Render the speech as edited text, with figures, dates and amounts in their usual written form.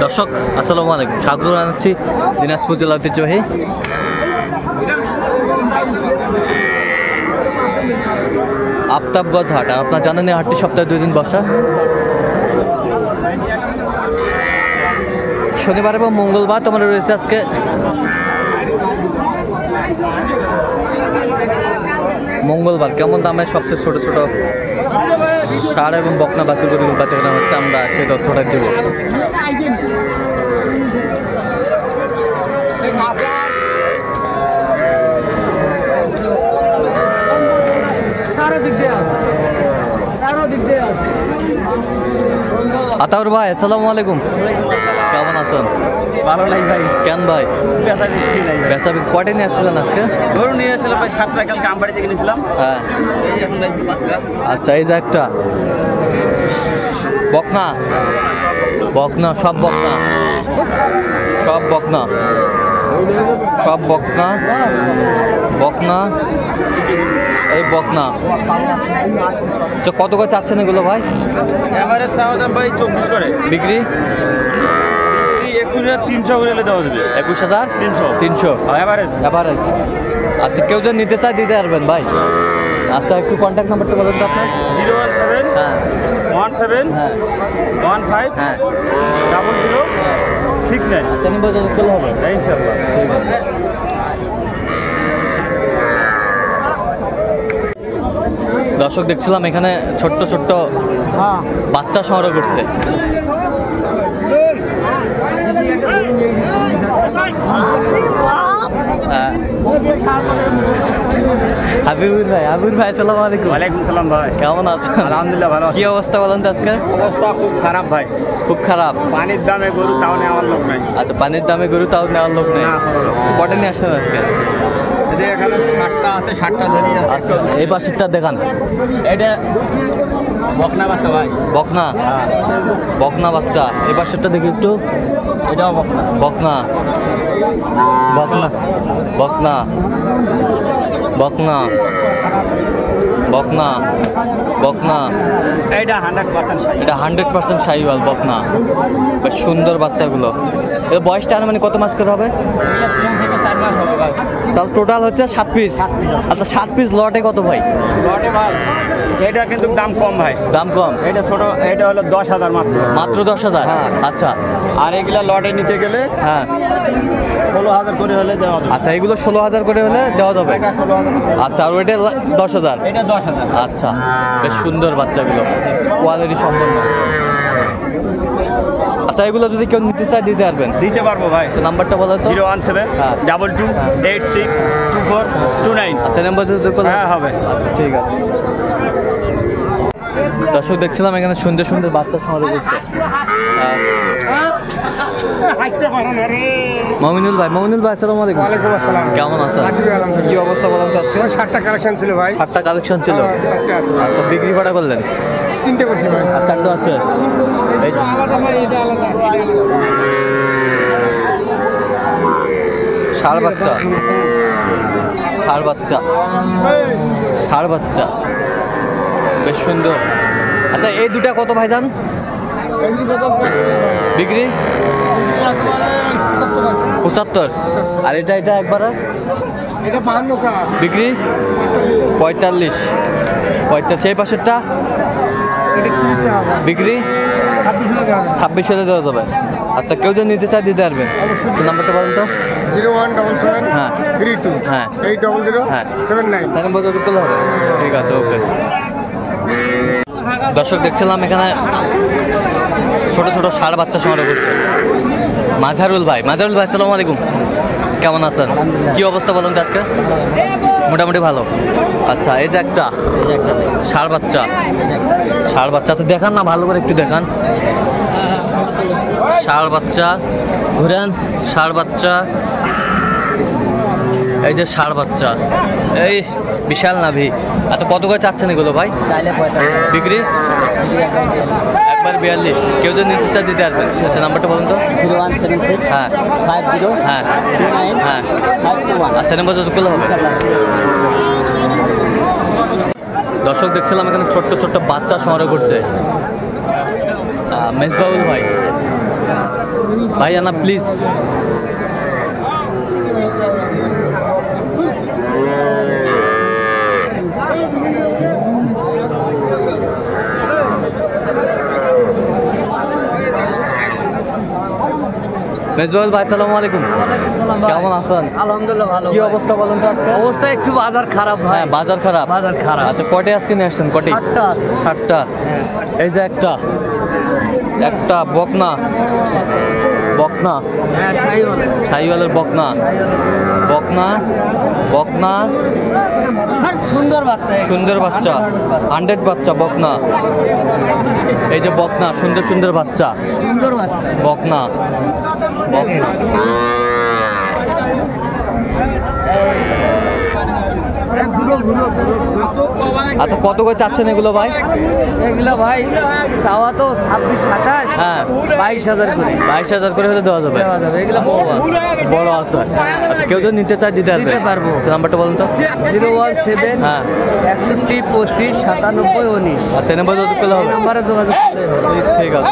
দর্শক আসসালামু আলাইকুম, স্বাগত জানাচ্ছি দিনাজপুর জেলা ঐতিহ্যবাহী আফতাবগঞ্জ হাট। আর আপনারা জানেন এই হাটটি সপ্তাহে 2 দিন বসা, শনিবার এবং মঙ্গলবার। তোমার রয়েছে আজকে মঙ্গলবার। কেমন দামে সবচেয়ে ছোট ছোট ষাঁড় এবং বকনা বাছুর বাচ্চা কেনা হচ্ছে, আমরা সেই তথ্যটা দেব। আতাউর ভাই আসসালামু আলাইকুম, কেমন আছেন? ভালো নাই ভাই। কেন ভাই? বেচা বিক্রি কয়টা নিয়ে আসছিলেন আজকে? গরু নিয়ে আসলে ভাই 7টা, কালকে আমবাড়ি থেকে নিয়েছিলাম। হ্যাঁ, এখন নিয়েছি 5টা। আচ্ছা, এই যে একটা বকনা, বকনা সব বকনা, সব বকনা, সব বকনা, বকনা, এই বকনা। আচ্ছা, কত করে চাচ্ছেন এগুলো ভাই? এভারেজ চাওয়া দাম ভাই 24 করে, বিক্রি 300 করে দেওয়া যাবে। 21,300 300 এভারেজ এভারেজ। আচ্ছা, কেউ যদি নিতে চায় দিতে পারবেন ভাই? আচ্ছা, একটু কন্ট্যাক্ট নাম্বারটা বলুন তো আপনার। 017 হ্যাঁ 17 হ্যাঁ 15 হ্যাঁ 00 69। আচ্ছা, নিয়ে যোগাযোগ করলে হবে ইনশাআল্লাহ। ঠিক আছে। দর্শক দেখছিলাম এখানে ছোট্ট ছোট্ট বাচ্চা সংগ্রহ করছে। হাবিবুর ভাই, হাবিবুর ভাই আসসালামু আলাইকুম। ওয়ালাইকুম সালাম ভাই। কেমন আছেন? আলহামদুলিল্লাহ ভালো। কি অবস্থা বলেন তো আজকে? অবস্থা খুব খারাপ ভাই, খুব খারাপ। পানির দামে গরু তাও নেওয়ার লোক নাই। আচ্ছা, পানির দামে গরু তাও নেওয়ার লোক নেই। না, কোনো লোক নেই। কটা নিয়ে আসছেন আজকে? এখানে 7টা আছে, 7টা ধরি আছে। আচ্ছা, এই পাশেরটা দেখান। এটা বকনা বাচ্চা ভাই। বকনা, বকনা বাচ্চা। এই পাশেরটা দেখি একটু। এটাও বকনা। বকনা, বকনা, বকনা, বকনা, বকনা, বকনা। এটা 100% শাহী। এটা 100% শাহিওয়াল বকনা। বেশ সুন্দর বাচ্চাগুলো। এর বয়সটা মানে কত মাস করে হবে? এটা 3 থেকে 4 মাস হবে ভাই। তাহলে টোটাল হচ্ছে 7 পিস। 7 পিস আছে। আচ্ছা, 7 পিস লটে কত ভাই? লটে ভাই এটা কিন্তু দাম কম ভাই। দাম কম? এটা ছোট, এটা হলো 10,000 মাত্র। মাত্র 10,000? হ্যাঁ। আচ্ছা, আর এগুলা লটে নিতে গেলে হ্যাঁ 16,000 করে হলে দেওয়া হবে। আচ্ছা, এগুলো 16,000 করে হলে দেওয়া যাবে। এটা 16,000। আচ্ছা, আর ওইটা 10,000? এটা 10,000। আচ্ছা, বেশ সুন্দর বাচ্চাগুলো, কোয়ালিটি সম্পন্ন। আচ্ছা, এগুলো যদি কেউ নিতে চায় দিতে পারবেন? দিতে পারবো ভাই। আচ্ছা, নাম্বারটা বলো তো। 017 হ্যাঁ। 22 86 24 29। আচ্ছা, নাম্বার যোগাযোগ করলে হ্যাঁ হবে। আচ্ছা, ঠিক আছে। দর্শক দেখছিলাম এখানে সুন্দর সুন্দর বাচ্চা সংগ্রহ করছে। মমিনুল ভাই, মমিনুল ভাই আসসালামু আলাইকুম। ওয়ালাইকুম আসসালাম। কেমন আছেন? কি অবস্থা বলেন তো আজকে? 7টা কালেকশন ছিল ভাই। 7টা কালেকশন ছিল। চারটে আছে। আচ্ছা, বিক্রি কটা করলেন? 3টে করছি ভাই। আর 4টা আছে। এই যে আলাদা ভাই, এটা আলাদা। ষাঁড় বাচ্চা, ষাঁড় বাচ্চা, ষাঁড় বাচ্চা, বেশ সুন্দর। আচ্ছা, এই দুটা কত ভাইজান বিক্রি? 75। আর এটা এটা একবার এটা 52 টাকা বিক্রি? 45। 45। সেই পাশেরটা এটা 30 টাকা ভাই। বিক্রি? 26 টাকা। 26 হলে দেওয়া যাবে। আচ্ছা, কেউ যদি নিতে চায় দিতে পারবেন? তো নাম্বারটা বলুন তো। 0177 হ্যাঁ 32 হ্যাঁ 800 হ্যাঁ 79। সেকেন্ড বছর করলে হবে। ঠিক আছে, ওকে। দর্শক দেখছিলাম এখানে ছোট ছোট ষাঁড় বাচ্চা সংগ্রহ করছে মাঝারুল ভাই। মাঝারুল ভাই আসসালামু আলাইকুম, কেমন আছেন? কি অবস্থা বলেন তো আজকে? মোটামুটি ভালো। আচ্ছা, এই যে একটা ষাঁড় বাচ্চা, ষাঁড় বাচ্চা আছে, দেখান না ভালো করে একটু দেখান। ষাঁড় বাচ্চা ঘুরেন, ষাঁড় বাচ্চা, এই যে ষাঁড় বাচ্চা, এই বিশাল নাভি। আচ্ছা, কত করে চাচ্ছেন এগুলো ভাই? চাইলে 45। বিক্রি? একবার 42। কেউ যদি নিতে চায় দিতে পারবেন? আচ্ছা, নাম্বারটা বলুন তো। 0176 হ্যাঁ 50 হ্যাঁ 29 হ্যাঁ 521। আচ্ছা, নাম্বার যোগাযোগ করলে হবে। দর্শক দেখছিলাম এখানে ছোট্ট ছোট্ট বাচ্চা সংগ্রহ করছে মেজবাউল ভাই। ভাই আনা প্লিজ। মেজবাউল ভাই আসসালামু আলাইকুম, কেমন আছেন? আলহামদুলিল্লাহ ভালো। কি অবস্থা বলেন তো আজকে? অবস্থা একটু বাজার খারাপ ভাই। হ্যাঁ বাজার খারাপ। বাজার খারাপ। আচ্ছা কটে আজকে নিয়ে আসছেন? কটে 60টা আছে। 60টা। এই যে একটা বকনা বকনা হ্যাঁ শাহিওয়াল। শাহিওয়ালের বকনা বকনা বকনা সুন্দর বাচ্চা। সুন্দর বাচ্চা 100 বাচ্চা বকনা। এই যে বকনা সুন্দর সুন্দর বাচ্চা সুন্দর বাচ্চা। বকনা বকনা। ঘুরো ঘুরো ঘুরো। আচ্ছা কত করে চাচ্ছেন এগুলো ভাই? এগুলা ভাই চাওয়া তো 26-27। হ্যাঁ 22,000 করে। 22,000 করে হলে দেওয়া যাবে। দেওয়া যাবে। এগুলা বড় আছে। বড় আছে। আচ্ছা কেউ যদি নিতে চায় দিতে পারবে? দিতে পারবো। আচ্ছা, নাম্বারটা বলুন তো। 017 হ্যাঁ 61 25 97 19। আচ্ছা এই নাম্বার যোগাযোগ করলে এই হবে। নাম্বারে যোগাযোগ করলে হবে। ঠিক আছে।